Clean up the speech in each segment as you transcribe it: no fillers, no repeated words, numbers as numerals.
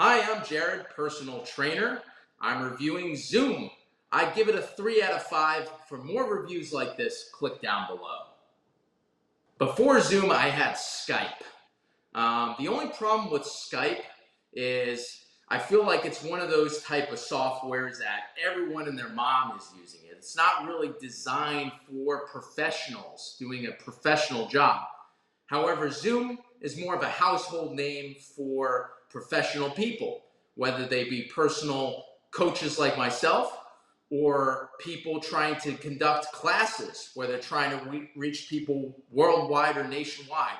Hi, I'm Jared, personal trainer. I'm reviewing Zoom. I give it a 3 out of 5. For more reviews like this, click down below. Before Zoom, I had Skype. The only problem with Skype is I feel like it's one of those type of softwares that everyone and their mom is using it. It's not really designed for professionals doing a professional job. However, Zoom is more of a household name for professional people, whether they be personal coaches like myself or people trying to conduct classes where they're trying to reach people worldwide or nationwide.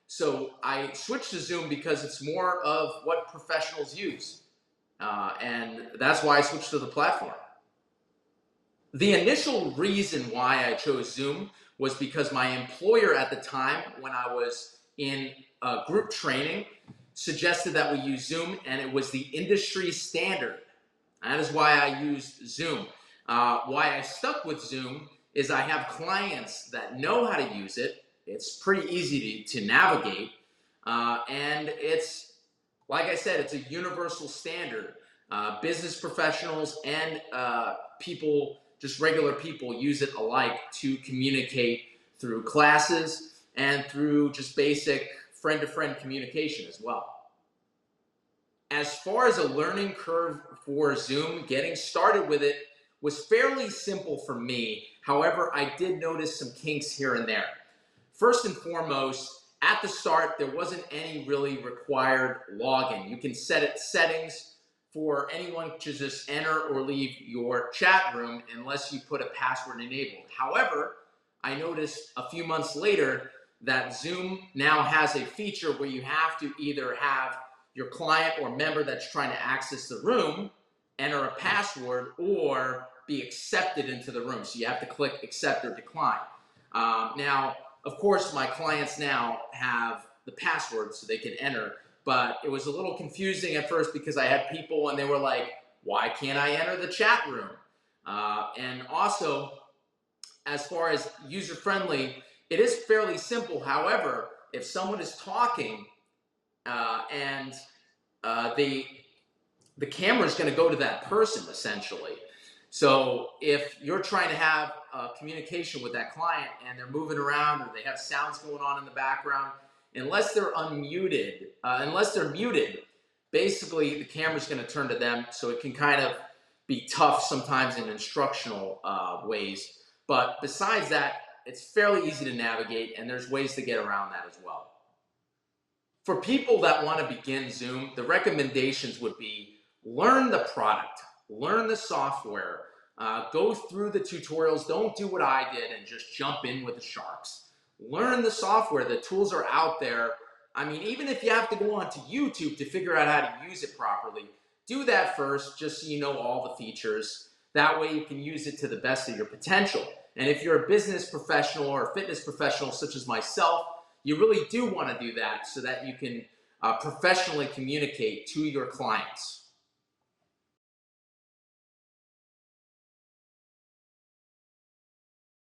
So I switched to Zoom because it's more of what professionals use. And that's why I switched to the platform. The initial reason why I chose Zoom was because my employer at the time, when I was in group training, suggested that we use Zoom, and it was the industry standard. That is why I used Zoom. Why I stuck with Zoom is I have clients that know how to use it. It's pretty easy to navigate, and it's, like I said, it's a universal standard. Business professionals and people, just regular people, use it alike to communicate through classes and through just basic friend-to-friend communication as well. As far as a learning curve for Zoom, getting started with it was fairly simple for me. However, I did notice some kinks here and there. First and foremost, at the start, there wasn't any really required login. You can set settings for anyone to just enter or leave your chat room unless you put a password enabled. However, I noticed a few months later that Zoom now has a feature where you have to either have your client or member that's trying to access the room enter a password or be accepted into the room. So you have to click accept or decline. Now, of course, my clients now have the password so they can enter, but it was a little confusing at first because I had people and they were like, why can't I enter the chat room? And also, as far as user-friendly, it is fairly simple. However, if someone is talking and the camera is going to go to that person, essentially. So if you're trying to have communication with that client and they're moving around or they have sounds going on in the background, unless they're muted, basically the camera's going to turn to them. So it can kind of be tough sometimes in instructional ways. But besides that, it's fairly easy to navigate, and there's ways to get around that as well. For people that want to begin Zoom, the recommendations would be learn the product, learn the software, go through the tutorials. Don't do what I did and just jump in with the sharks. Learn the software. The tools are out there. I mean, even if you have to go onto YouTube to figure out how to use it properly, do that first just so you know all the features. That way you can use it to the best of your potential. And if you're a business professional or a fitness professional such as myself, you really do want to do that so that you can professionally communicate to your clients.